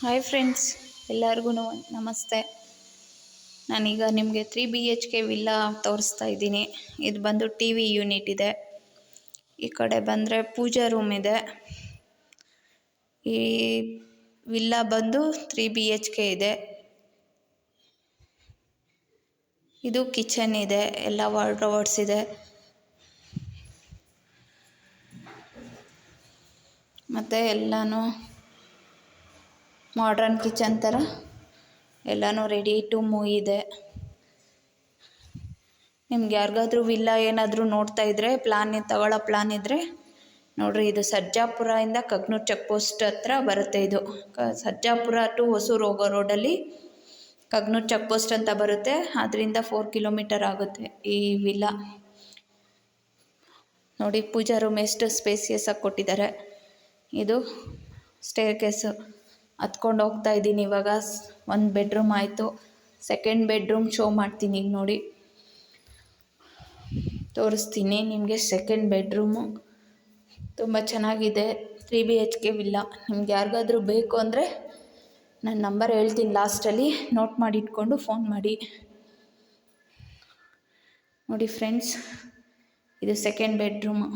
Hi friends, ಎಲ್ಲರಿಗೂ ನಮಸ್ತೆ. ನಾನೀಗ ನಿಮಗೆ 3 BHK ವಿಲ್ಲಾ ತೋರಿಸ್ತಾ ಇದ್ದೀನಿ. ಇದು ಬಂದು ಟಿ ವಿ ಯೂನಿಟ್ ಇದೆ. ಈ ಕಡೆ ಬಂದರೆ ಪೂಜಾ ರೂಮ್ ಇದೆ. ಈ ವಿಲ್ಲಾ ಬಂದು 3 BHK ಇದೆ. ಇದು ಕಿಚನ್ ಇದೆ, ಎಲ್ಲ ವಾರ್ಡ್ರೋಬ್ಸ್ ಇದೆ. ಮತ್ತು ಎಲ್ಲನೂ ಮಾಡ್ರನ್ ಕಿಚನ್ ಥರ ಎಲ್ಲನೂ ರೆಡಿ ಟು ಮೂವ್ ಇದೆ. ನಿಮ್ಗೆ ಯಾರಿಗಾದ್ರೂ ವಿಲ್ಲಾ ಏನಾದರೂ ನೋಡ್ತಾ ಇದ್ದರೆ ತಗೊಳ್ಳೋ ಪ್ಲಾನ್ ಇದ್ದರೆ ನೋಡಿರಿ, ಇದು ಸರ್ಜಾಪುರದಿಂದ ಕಗ್ನೂರು ಚೆಕ್ ಪೋಸ್ಟ್ ಹತ್ರ ಬರುತ್ತೆ. ಇದು ಸರ್ಜಾಪುರ ಟು ಹೊಸೂರು ಹೋಗೋ ರೋಡಲ್ಲಿ ಕಗ್ನೂರು ಚೆಕ್ ಪೋಸ್ಟ್ ಅಂತ ಬರುತ್ತೆ. ಅದರಿಂದ 4 ಕಿಲೋಮೀಟರ್ ಆಗುತ್ತೆ ಈ ವಿಲ್ಲಾ. ನೋಡಿ, ಪೂಜಾ ರೂಮ್ ಎಷ್ಟು ಸ್ಪೇಸಿಯಸ್ ಆಗಿ ಕೊಟ್ಟಿದ್ದಾರೆ. ಇದು ಸ್ಟೇರ್ ಕೇಸು ಹತ್ಕೊಂಡು ಹೋಗ್ತಾ ಇದ್ದೀನಿ. ಇವಾಗ 1 ಬೆಡ್ರೂಮ್ ಆಯಿತು. 2nd ಬೆಡ್ರೂಮ್ ಶೋ ಮಾಡ್ತೀನಿ. ಈಗ ನೋಡಿ, ತೋರಿಸ್ತೀನಿ ನಿಮಗೆ. 2nd ಬೆಡ್ರೂಮು ತುಂಬ ಚೆನ್ನಾಗಿದೆ. 3 BHK ವಿಲ್ಲಾ. ನಿಮ್ಗೆ ಯಾರಿಗಾದ್ರೂ ಬೇಕು ಅಂದರೆ ನನ್ನ ನಂಬರ್ ಹೇಳ್ತೀನಿ ಲಾಸ್ಟಲ್ಲಿ, ನೋಟ್ ಮಾಡಿ ಇಟ್ಕೊಂಡು ಫೋನ್ ಮಾಡಿ. ನೋಡಿ ಫ್ರೆಂಡ್ಸ್, ಇದು 2nd ಬೆಡ್ರೂಮು.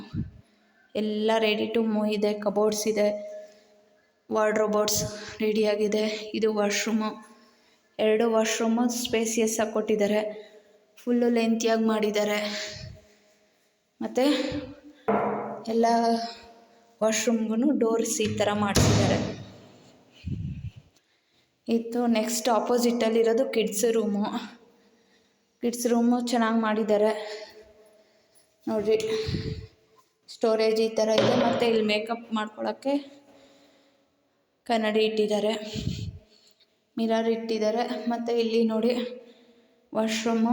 ಎಲ್ಲ ರೆಡಿ ಟು ಮೂವ್ ಇದೆ. ಕಬೋರ್ಡ್ಸ್ ಇದೆ, ವಾರ್ಡ್ರೋಬ್ಸ್ ರೆಡಿಯಾಗಿದೆ. ಇದು ವಾಶ್ರೂಮು. 2 ವಾಶ್ರೂಮು ಸ್ಪೇಸಿಯಸ್ ಆಗಿ ಕೊಟ್ಟಿದ್ದಾರೆ. ಫುಲ್ಲು ಲೆಂತಿಯಾಗಿ ಮಾಡಿದ್ದಾರೆ. ಮತ್ತು ಎಲ್ಲ ವಾಶ್ರೂಮ್ಗೂ ಡೋರ್ಸ್ ಈ ಥರ ಮಾಡಿಸಿದ್ದಾರೆ. ಇದು ನೆಕ್ಸ್ಟ್ ಆಪೋಸಿಟಲ್ಲಿರೋದು ಕಿಡ್ಸ್ ರೂಮು. ಕಿಡ್ಸ್ ರೂಮು ಚೆನ್ನಾಗಿ ಮಾಡಿದ್ದಾರೆ ನೋಡಿರಿ. ಸ್ಟೋರೇಜ್ ಈ ಥರ ಇದೆ. ಮತ್ತು ಇಲ್ಲಿ ಮೇಕಪ್ ಮಾಡ್ಕೊಳ್ಳೋಕ್ಕೆ ಕನ್ನಡಿ ಇಟ್ಟಿದ್ದಾರೆ, ಮಿರರ್ ಇಟ್ಟಿದ್ದಾರೆ. ಮತ್ತು ಇಲ್ಲಿ ನೋಡಿ, ವಾಶ್ರೂಮು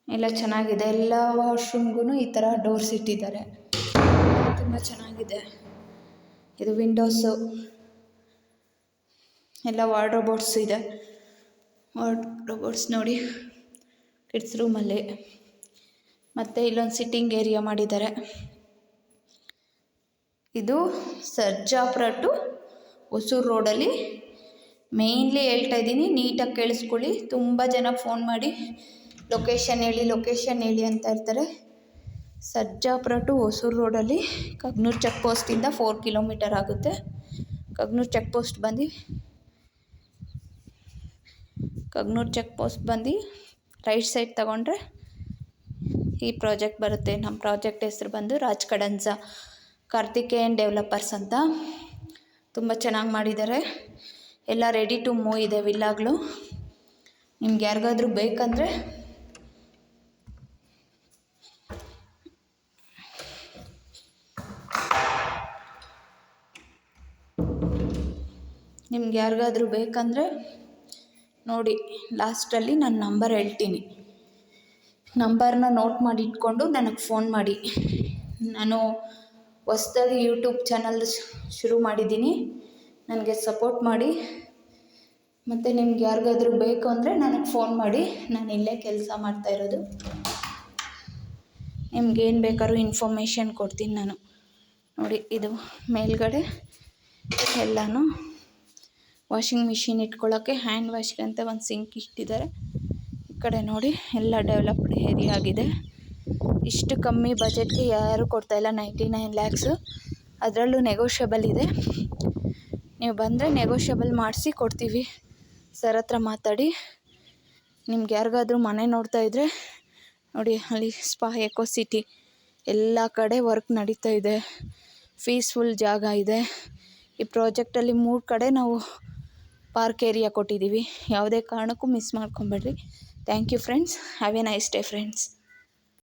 ಎಲ್ಲ ಚೆನ್ನಾಗಿದೆ. ಎಲ್ಲ ವಾಶ್ರೂಮ್ಗೂ ಈ ಥರ ಡೋರ್ಸ್ ಇಟ್ಟಿದ್ದಾರೆ. ತುಂಬ ಚೆನ್ನಾಗಿದೆ. ಇದು ವಿಂಡೋಸು, ಎಲ್ಲ ವಾರ್ಡ್ರೋಬ್ಸ್ ಇದೆ. ವಾರ್ಡ್ರೋಬ್ಸ್ ನೋಡಿ ಕಿಡ್ಸ್ ರೂಮಲ್ಲಿ. ಮತ್ತು ಇಲ್ಲೊಂದು ಸಿಟ್ಟಿಂಗ್ ಏರಿಯಾ ಮಾಡಿದ್ದಾರೆ. ಇದು ಸರ್ಜಾಪುರ ಟು ಹೊಸೂರು ರೋಡಲ್ಲಿ ಮೇಯ್ನ್ಲಿ ಹೇಳ್ತಾ ಇದ್ದೀನಿ, ನೀಟಾಗಿ ಕೇಳಿಸ್ಕೊಳ್ಳಿ. ತುಂಬ ಜನ ಫೋನ್ ಮಾಡಿ ಲೊಕೇಶನ್ ಹೇಳಿ ಅಂತ ಇರ್ತಾರೆ. ಸರ್ಜಾಪುರ ಟು ಹೊಸೂರು ರೋಡಲ್ಲಿ ಕಗ್ನೂರು ಚೆಕ್ ಪೋಸ್ಟಿಂದ 4 ಕಿಲೋಮೀಟರ್ ಆಗುತ್ತೆ. ಕಗ್ನೂರು ಚೆಕ್ ಪೋಸ್ಟ್ ಬಂದು ರೈಟ್ ಸೈಡ್ ತಗೊಂಡ್ರೆ ಈ ಪ್ರಾಜೆಕ್ಟ್ ಬರುತ್ತೆ. ನಮ್ಮ ಪ್ರಾಜೆಕ್ಟ್ ಹೆಸರು ಬಂದು ರಾಜ್ ಕಡನ್ಸ ಕಾರ್ತಿಕೇಯನ್ ಡೆವಲಪರ್ಸ್ ಅಂತ. ತುಂಬ ಚೆನ್ನಾಗಿ ಮಾಡಿದ್ದಾರೆ. ಎಲ್ಲ ರೆಡಿ ಟು ಮೂವ್ ಇದೆ ವಿಲ್ಲಾಗಳು. ನಿಮ್ಗೆ ಯಾರಿಗಾದ್ರೂ ಬೇಕಂದರೆ ನೋಡಿ, ಲಾಸ್ಟಲ್ಲಿ ನನ್ನ ನಂಬರ್ ಹೇಳ್ತೀನಿ. ನಂಬರ್ನ ನೋಟ್ ಮಾಡಿ ಇಟ್ಕೊಂಡು ನನಗೆ ಫೋನ್ ಮಾಡಿ. ನಾನು ಹೊಸ್ದಾಗಿ ಯೂಟ್ಯೂಬ್ ಚಾನಲ್ ಶುರು ಮಾಡಿದ್ದೀನಿ. ನನಗೆ ಸಪೋರ್ಟ್ ಮಾಡಿ. ಮತ್ತು ನಿಮ್ಗೆ ಯಾರಿಗಾದ್ರೂ ಬೇಕು ಅಂದರೆ ನನಗೆ ಫೋನ್ ಮಾಡಿ. ನಾನು ಇಲ್ಲೇ ಕೆಲಸ ಮಾಡ್ತಾಯಿರೋದು. ನಿಮ್ಗೇನು ಬೇಕಾದ್ರೂ ಇನ್ಫಾರ್ಮೇಷನ್ ಕೊಡ್ತೀನಿ ನಾನು. ನೋಡಿ, ಇದು ಮೇಲ್ಗಡೆ ಎಲ್ಲನೂ ವಾಷಿಂಗ್ ಮಿಷಿನ್ ಇಟ್ಕೊಳ್ಳೋಕ್ಕೆ, ಹ್ಯಾಂಡ್ ವಾಶ್ಗೆ ಅಂತ ಒಂದು ಸಿಂಕ್ ಇಟ್ಟಿದ್ದಾರೆ. ಈ ಕಡೆ ನೋಡಿ, ಎಲ್ಲ ಡೆವಲಪ್ಡ್ ಏರಿಯಾ ಆಗಿದೆ. ಇಷ್ಟು ಕಮ್ಮಿ ಬಜೆಟ್ಗೆ ಯಾರೂ ಕೊಡ್ತಾಯಿಲ್ಲ. 99 ಲ್ಯಾಕ್ಸು. ಅದರಲ್ಲೂ ನೆಗೋಷಿಯಬಲ್ ಇದೆ. ನೀವು ಬಂದರೆ ನೆಗೋಷಿಯಬಲ್ ಮಾಡಿಸಿ ಕೊಡ್ತೀವಿ. ಸರ್ ಹತ್ರ ಮಾತಾಡಿ. ನಿಮ್ಗೆ ಯಾರಿಗಾದ್ರೂ ಮನೆ ನೋಡ್ತಾ ಇದ್ದರೆ ನೋಡಿ, ಅಲ್ಲಿ ಸ್ಪಾ, ಎಕೋ ಸಿಟಿ ಎಲ್ಲ ಕಡೆ ವರ್ಕ್ ನಡೀತಾ ಇದೆ. ಪೀಸ್ಫುಲ್ ಜಾಗ ಇದೆ. ಈ ಪ್ರಾಜೆಕ್ಟಲ್ಲಿ 3 ಕಡೆ ನಾವು ಪಾರ್ಕ್ ಏರಿಯಾ ಕೊಟ್ಟಿದ್ದೀವಿ. ಯಾವುದೇ ಕಾರಣಕ್ಕೂ ಮಿಸ್ ಮಾಡ್ಕೊಬೇಡ್ರಿ. Thank you friends. Have a nice day friends.